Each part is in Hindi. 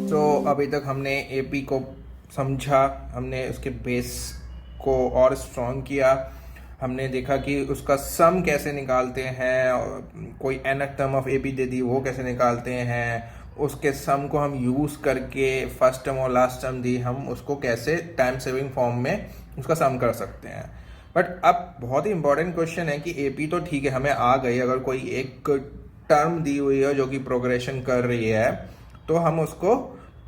तो अभी तक हमने एपी को समझा, हमने उसके बेस को और स्ट्रॉन्ग किया, हमने देखा कि उसका सम कैसे निकालते हैं, और कोई nth टर्म ऑफ एपी दे दी वो कैसे निकालते हैं, उसके सम को हम यूज़ करके फर्स्ट टर्म और लास्ट टर्म दी हम उसको कैसे टाइम सेविंग फॉर्म में उसका सम कर सकते हैं। बट अब बहुत ही इंपॉर्टेंट क्वेश्चन है कि एपी तो ठीक है हमें आ गई, अगर कोई एक टर्म दी हुई है जो कि प्रोग्रेशन कर रही है तो हम उसको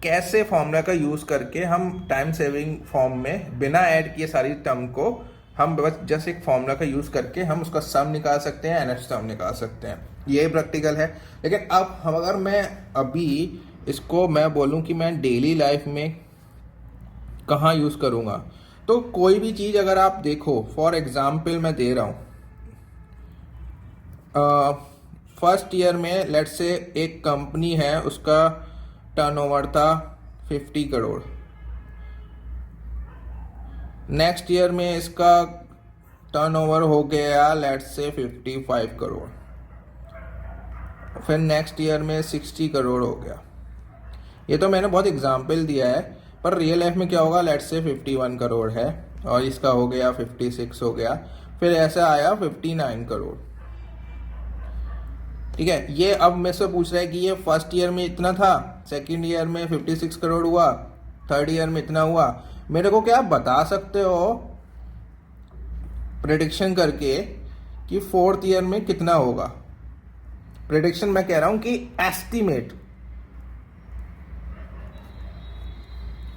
कैसे फॉर्मूला का यूज करके हम टाइम सेविंग फॉर्म में बिना ऐड किए सारी टर्म को हम बस जस्ट एक फॉर्मूला का यूज करके हम उसका सम निकाल सकते हैं, एनएच सम निकाल सकते हैं। ये प्रैक्टिकल है। लेकिन अब हम अगर मैं अभी इसको मैं बोलूं कि मैं डेली लाइफ में कहाँ यूज करूंगा, तो कोई भी चीज अगर आप देखो, फॉर एग्जाम्पल मैं दे रहा हूं, फर्स्ट ईयर में लेट्स से एक कंपनी है, उसका टर्नओवर था 50 करोड़। नेक्स्ट ईयर में इसका टर्नओवर हो गया लेट्स से 55 करोड़। फिर नेक्स्ट ईयर में 60 करोड़ हो गया। ये तो मैंने बहुत एग्जाम्पल दिया है, पर रियल लाइफ में क्या होगा, लेट्स से 51 करोड़ है और इसका हो गया 56 हो गया, फिर ऐसा आया 59 करोड़। ठीक है, ये अब मेरे से पूछ रहा है कि ये फर्स्ट ईयर में इतना था, सेकंड ईयर में 56 करोड़ हुआ, थर्ड ईयर में इतना हुआ। मेरे को क्या आप बता सकते हो प्रेडिक्शन करके कि फोर्थ ईयर में कितना होगा? प्रेडिक्शन मैं कह रहा हूं कि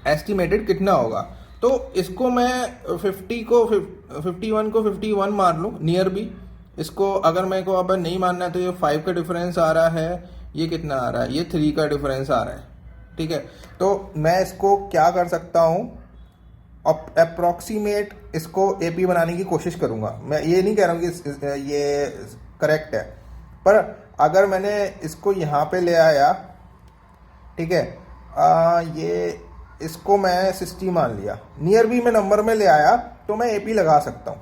एस्टिमेटेड कितना होगा। तो इसको मैं 51 को 51 मान लूं नियर बी। इसको अगर मेरे को अब नहीं मानना है तो ये 5 का डिफरेंस आ रहा है, ये कितना आ रहा है, ये 3 का डिफरेंस आ रहा है। ठीक है, तो मैं इसको क्या कर सकता हूं, अप्रोक्सीमेट इसको एपी बनाने की कोशिश करूंगा। मैं ये नहीं कह रहा हूं कि ये करेक्ट है, पर अगर मैंने इसको यहाँ पे ले आया, ठीक है, ये इसको मैं 60 मान लिया, नियर बी में नंबर में ले आया, तो मैं एपी लगा सकता हूँ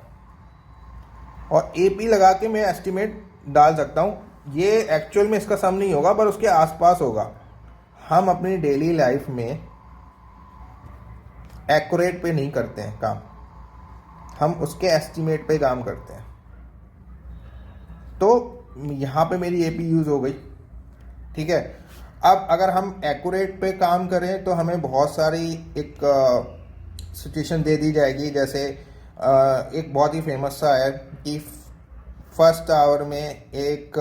और एपी लगा के मैं एस्टिमेट डाल सकता हूँ। ये एक्चुअल में इसका सम नहीं होगा पर उसके आसपास होगा। हम अपनी डेली लाइफ में एक्यूरेट पे नहीं करते हैं काम, हम उसके एस्टिमेट पे काम करते हैं। तो यहाँ पे मेरी एपी यूज हो गई। ठीक है, अब अगर हम एक्यूरेट पे काम करें तो हमें बहुत सारी एक सिचुएशन दे दी जाएगी। जैसे एक बहुत ही फेमस सा है कि फर्स्ट आवर में एक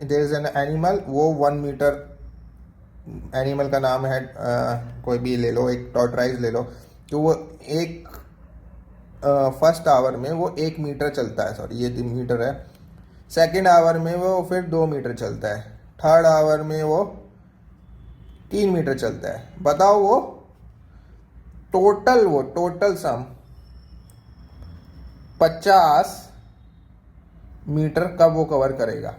देयर इज एन एनिमल, वो 1 मीटर, एनिमल का नाम है कोई भी ले लो, एक टॉर्टराइज ले लो, तो वो एक फर्स्ट आवर में वो 1 मीटर चलता है, सॉरी ये 3 मीटर है। सेकेंड आवर में वो फिर 2 मीटर चलता है, थर्ड आवर में वो 3 मीटर चलता है। बताओ वो टोटल सम 50 मीटर कब वो कवर करेगा?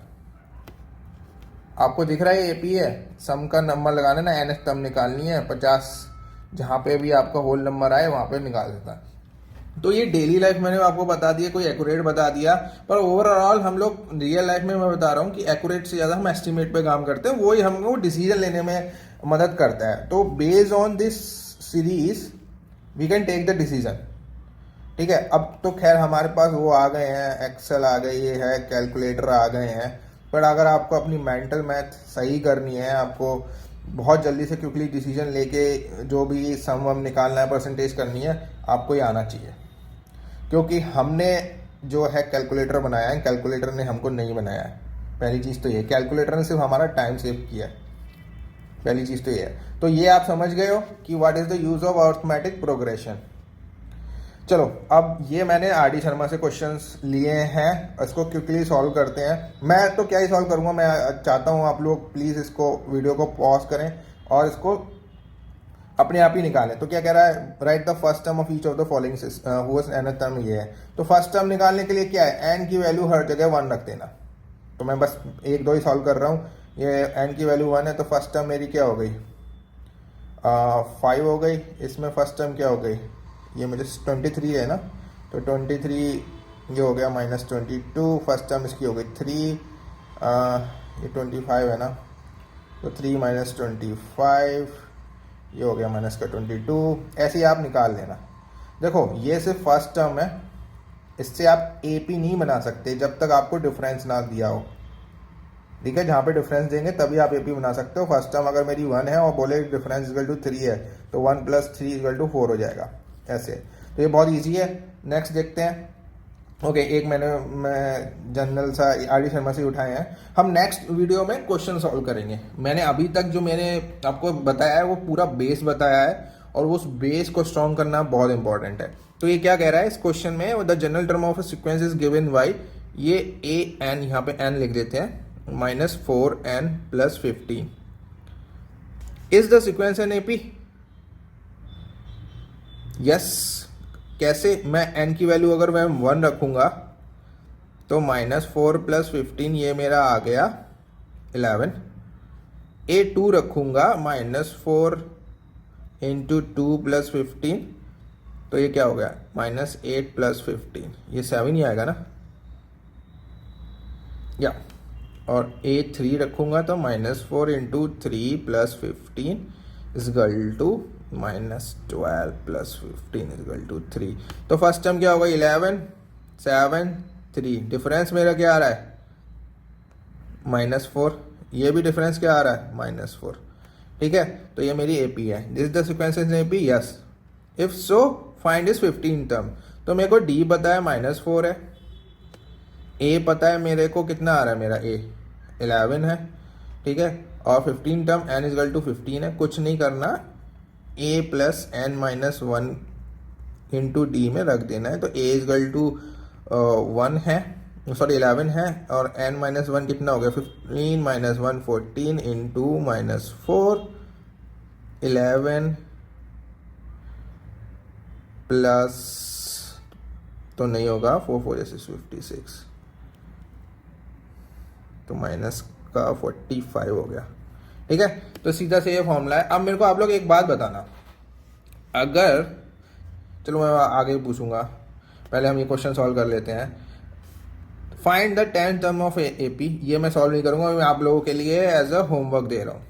आपको दिख रहा है एपी है, सम का नंबर लगाना ना, एन एच टर्म निकालनी है, 50 जहां पे भी आपका होल नंबर आए वहां पे निकाल देता है। तो ये डेली लाइफ मैंने आपको बता दिया, कोई एक्यूरेट बता दिया, पर ओवरऑल हम लोग रियल लाइफ में मैं बता रहा हूँ कि एक्यूरेट से ज्यादा हम एस्टिमेट पे काम करते हैं, वही हमको डिसीजन लेने में मदद करता है। तो based on this series we can take the decision. ठीक है, अब तो खैर हमारे पास वो आ गए हैं, एक्सेल आ गई है, कैलकुलेटर आ गए हैं, पर अगर आपको अपनी मेंटल मैथ सही करनी है, आपको बहुत जल्दी से क्विकली डिसीजन लेके जो भी सम वम निकालना है, परसेंटेज करनी है, आपको ये आना चाहिए। क्योंकि हमने जो है कैलकुलेटर बनाया है, कैलकुलेटर ने हमको नहीं बनाया है। पहली चीज़ तो ये, कैलकुलेटर ने सिर्फ हमारा टाइम सेव किया है, पहली चीज़ तो ये है। तो ये आप समझ गए हो कि what is the use of arithmetic progression. चलो, अब ये मैंने आर डी शर्मा से क्वेश्चंस लिए हैं, इसको क्विकली सॉल्व करते हैं। मैं तो क्या ही सॉल्व करूंगा, मैं चाहता हूं आप लोग प्लीज़ इसको वीडियो को पॉज करें और इसको अपने आप ही निकालें। तो क्या कह रहा है, write the first term of each of the following whose nth term, ये है। तो फर्स्ट टर्म निकालने के लिए क्या है, एन की वैल्यू हर जगह 1 रख देना। तो मैं बस 1-2 ही सॉल्व कर रहा हूँ। ये एन की वैल्यू 1 है, तो फर्स्ट टर्म मेरी क्या हो गई, 5 हो गई। इसमें फर्स्ट टर्म क्या हो गई, ये मुझे 23 है ना, तो 23 ये हो गया -22, फर्स्ट टर्म इसकी हो गई 3, ये 25 है ना, तो 3 - 25, ये हो गया -22, ऐसे ही आप निकाल लेना। देखो ये सिर्फ फर्स्ट टर्म है, इससे आप एपी नहीं बना सकते जब तक आपको डिफरेंस ना दिया हो, ठीक है। जहाँ पे डिफरेंस देंगे तभी आप एपी बना सकते हो। फर्स्ट टर्म अगर मेरी 1 है और बोले डिफरेंस इक्वल टू 3 है, तो 1 + 3 = 4 हो जाएगा ऐसे। तो ये बहुत ईजी है। नेक्स्ट देखते हैं। ओके, एक मैं जनरल सा आर डी शर्मा से उठाए हैं। हम नेक्स्ट वीडियो में क्वेश्चन सॉल्व करेंगे। मैंने अभी तक जो मैंने आपको बताया है वो पूरा बेस बताया है, और उस बेस को स्ट्रॉन्ग करना बहुत इंपॉर्टेंट है। तो ये क्या कह रहा है इस क्वेश्चन में, the general term of sequence is given by, ये ए एन, यहाँ पे एन लिख देते हैं, -4n + 15 is the sequence an AP. Yes. कैसे? मैं n की वैल्यू अगर मैं 1 रखूंगा तो -4 + 15 ये मेरा आ गया 11। a2 रखूंगा -4 × 2 + 15, तो ये क्या हो गया -8 + 15, ये 7 ही आएगा ना, या। और a3 रखूंगा तो -4 × 3 + 15 = -12 + 15 = 3। तो फर्स्ट टर्म क्या होगा 11, 7, 3, डिफरेंस मेरा क्या आ रहा है -4, ये भी डिफरेंस क्या आ रहा है -4, ठीक है। तो ये मेरी एपी है। This the sequence is AP, yes. If so find is 15 term. तो मेरे को डी पता है -4 है, ए पता है मेरे को कितना आ रहा है, मेरा ए 11 है, ठीक है, और 15 टर्म n = 15 है। कुछ नहीं करना, a + n - 1 × d में रख देना है। तो a = 1 है, सॉरी 11 है, और n - 1 कितना हो गया 15 - 1 14 × -4, 11 प्लस, तो नहीं होगा, 4 4 = 56, तो माइनस का 45 हो गया, ठीक है। तो सीधा से ये फॉर्मूला है। अब मेरे को आप लोग एक बात बताना, अगर, चलो मैं आगे पूछूंगा, पहले हम ये क्वेश्चन सॉल्व कर लेते हैं। Find the 10th term of AP, ये मैं सॉल्व नहीं करूंगा, मैं आप लोगों के लिए एज अ होमवर्क दे रहा हूँ,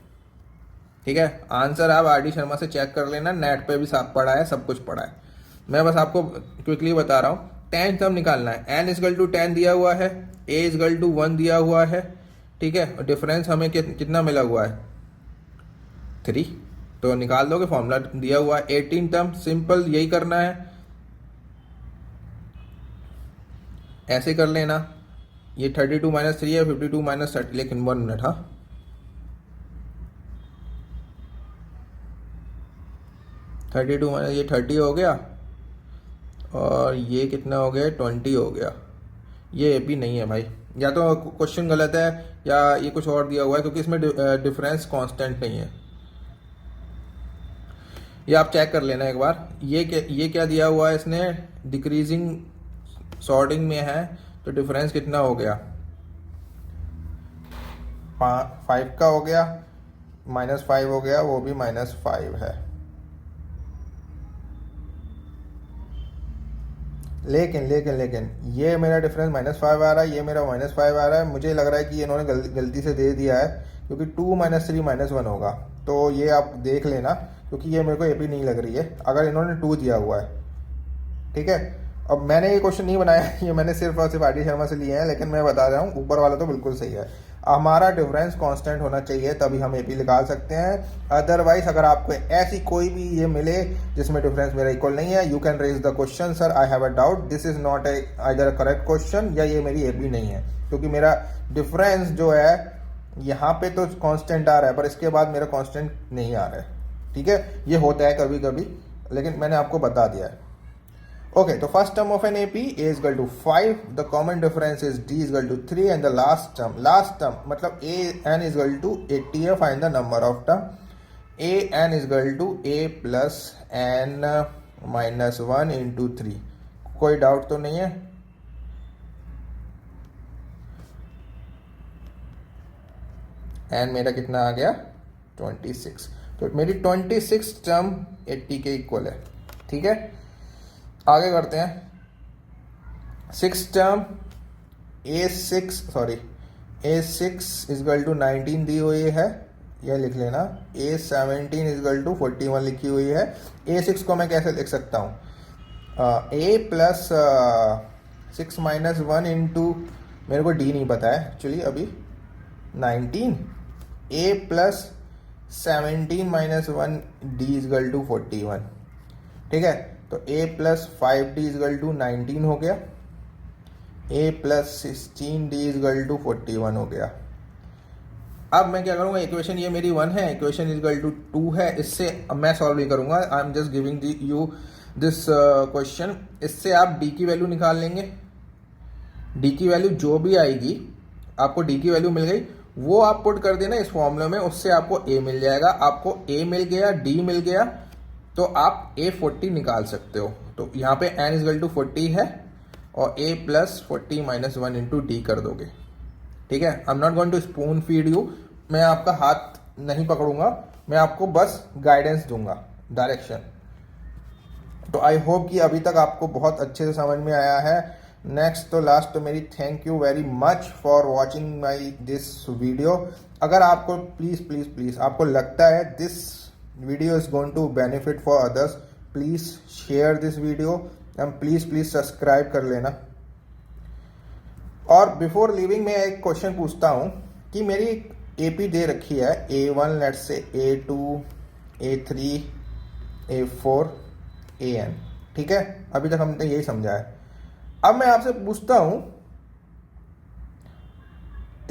ठीक है। आंसर आप आर डी शर्मा से चेक कर लेना, नेट पे भी साफ पढ़ा है, सब कुछ पढ़ा है। मैं बस आपको क्विकली बता रहा हूँ। 10th टर्म निकालना है, n = 10 दिया हुआ है, a = 1 दिया हुआ है, ठीक है, और डिफरेंस हमें कितना मिला हुआ है 3, तो निकाल दोगे, फॉर्मूला दिया हुआ है। 18 टर्म, सिंपल यही करना है, ऐसे कर लेना। ये 32 - 3 है, 52 - 30, लेकिन 1 मिनट, हाँ, 32 - ये 30 हो गया, और ये कितना हो गया 20 हो गया। ये एपी नहीं है भाई, या तो क्वेश्चन गलत है या ये कुछ और दिया हुआ है, क्योंकि इसमें डिफरेंस कांस्टेंट नहीं है। ये आप चेक कर लेना एक बार। ये क्या दिया हुआ है इसने, डिक्रीजिंग सॉर्टिंग में है, तो डिफरेंस कितना हो गया 5 का हो गया, -5 हो गया, वो भी -5 है। लेकिन ये मेरा डिफरेंस -5 आ रहा है, ये मेरा -5 आ रहा है। मुझे लग रहा है कि ये इन्होंने गलती से दे दिया है, क्योंकि 2 - 3 - 1 होगा। तो ये आप देख लेना, क्योंकि ये मेरे को एपी नहीं लग रही है अगर इन्होंने 2 दिया हुआ है, ठीक है। अब मैंने ये क्वेश्चन नहीं बनाया, ये मैंने सिर्फ और सिर्फ आर डी शर्मा से लिए हैं, लेकिन मैं बता रहा हूँ ऊपर वाला तो बिल्कुल सही है। हमारा डिफरेंस कांस्टेंट होना चाहिए, तभी हम एपी निकाल सकते हैं। अदरवाइज अगर आपको ऐसी कोई भी ये मिले जिसमें डिफरेंस मेरा इक्वल नहीं है, you can raise the question, sir I have a doubt, this is not either a correct question, या ये मेरी एपी नहीं है, क्योंकि मेरा डिफरेंस जो है यहाँ पे तो कांस्टेंट आ रहा है, पर इसके बाद मेरा कांस्टेंट नहीं आ रहा है, ठीक है। ये होता है कभी कभी, लेकिन मैंने आपको बता दिया है। Okay, the first term of an AP, A = 5, the common difference is D = 3, and the last term मतलब A n = 80 है, find the number of term. A n = A plus n minus 1 into 3. कोई डाउट तो नहीं है? n मेरा कितना आ गया 26, तो मेरी 26 टर्म 80 के इक्वल है, ठीक है। आगे करते हैं। Six term A6 equal to 19 दी हुई है, यह लिख लेना। A17 इजगल टू 41 लिखी हुई है। A6 को मैं कैसे लिख सकता हूँ? A प्लस 6 माइनस 1 इंटू, मेरे को डी नहीं पता है एक्चुअली अभी, 19 A plus 17 minus 1 D equal to 41। ठीक है, तो A plus 5D is equal to 19 हो गया, A plus 16D is equal to 41 हो गया। अब मैं क्या करूंगा, इक्वेशन ये मेरी 1 है, इक्वेशन इजगल टू 2 है, इससे अब मैं सॉल्व नहीं करूंगा, I am just giving you this question. इससे आप D की वैल्यू निकाल लेंगे। D की वैल्यू जो भी आएगी, आपको D की वैल्यू मिल गई, वो आप पुट कर देना इस फॉर्मूले में, उससे आपको A मिल जाएगा। आपको A मिल गया, D मिल गया, तो आप A40 निकाल सकते हो। तो यहाँ पे n इजगल टू 40 है और A plus 40 minus 1 into D कर दोगे। ठीक है, I am not going two spoon feed you, मैं आपका हाथ नहीं पकड़ूंगा, मैं आपको बस गाइडेंस दूंगा, डायरेक्शन। तो आई होप कि अभी तक आपको बहुत अच्छे से समझ में आया है। नेक्स्ट तो लास्ट तो मेरी thank you very much for watching my this video. अगर आपको प्लीज प्लीज प्लीज आपको लगता है this video is going to benefit for others, please share this video and please subscribe कर लेना। और बिफोर लिविंग मैं एक क्वेश्चन पूछता हूं कि मेरी AP दे रखी है A1, let's say A2, A3, A4, AN। ठीक है, अभी तक हमने यही समझा है। अब मैं आपसे पूछता हूं,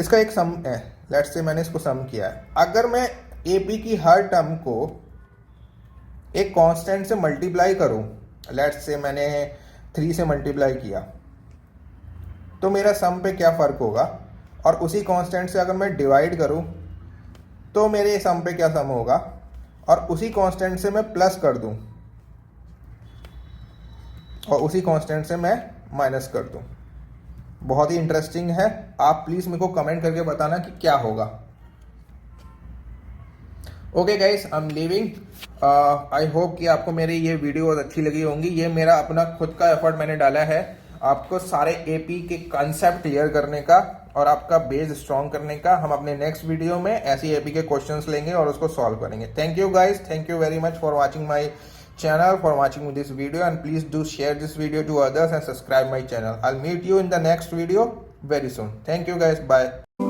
इसका एक सम है, लेट्स से मैंने इसको सम किया है। अगर मैं AP की हर टर्म को एक कांस्टेंट से मल्टीप्लाई करूं, लेट्स से मैंने 3 से मल्टीप्लाई किया, तो मेरा सम पे क्या फर्क होगा? और उसी कांस्टेंट से अगर मैं डिवाइड करूं तो मेरे सम पे क्या सम होगा? और उसी कांस्टेंट से मैं प्लस कर दूं और उसी कांस्टेंट से मैं माइनस कर दूं। बहुत ही इंटरेस्टिंग है, आप प्लीज मेरे को कमेंट करके बताना कि क्या होगा। Okay guys, I am leaving. I hope कि आपको मेरी ये वीडियो अच्छी लगी होंगी। ये मेरा अपना खुद का एफर्ट मैंने डाला है आपको सारे AP के कंसेप्ट क्लियर करने का और आपका बेस स्ट्रॉन्ग करने का। हम अपने नेक्स्ट वीडियो में ऐसी AP के क्वेश्चंस लेंगे और उसको सॉल्व करेंगे। Thank you guys, thank you very much for watching my channel, for watching this video, and please do share this video to others and subscribe my channel. I'll meet you in the next video very soon. Thank you guys, bye.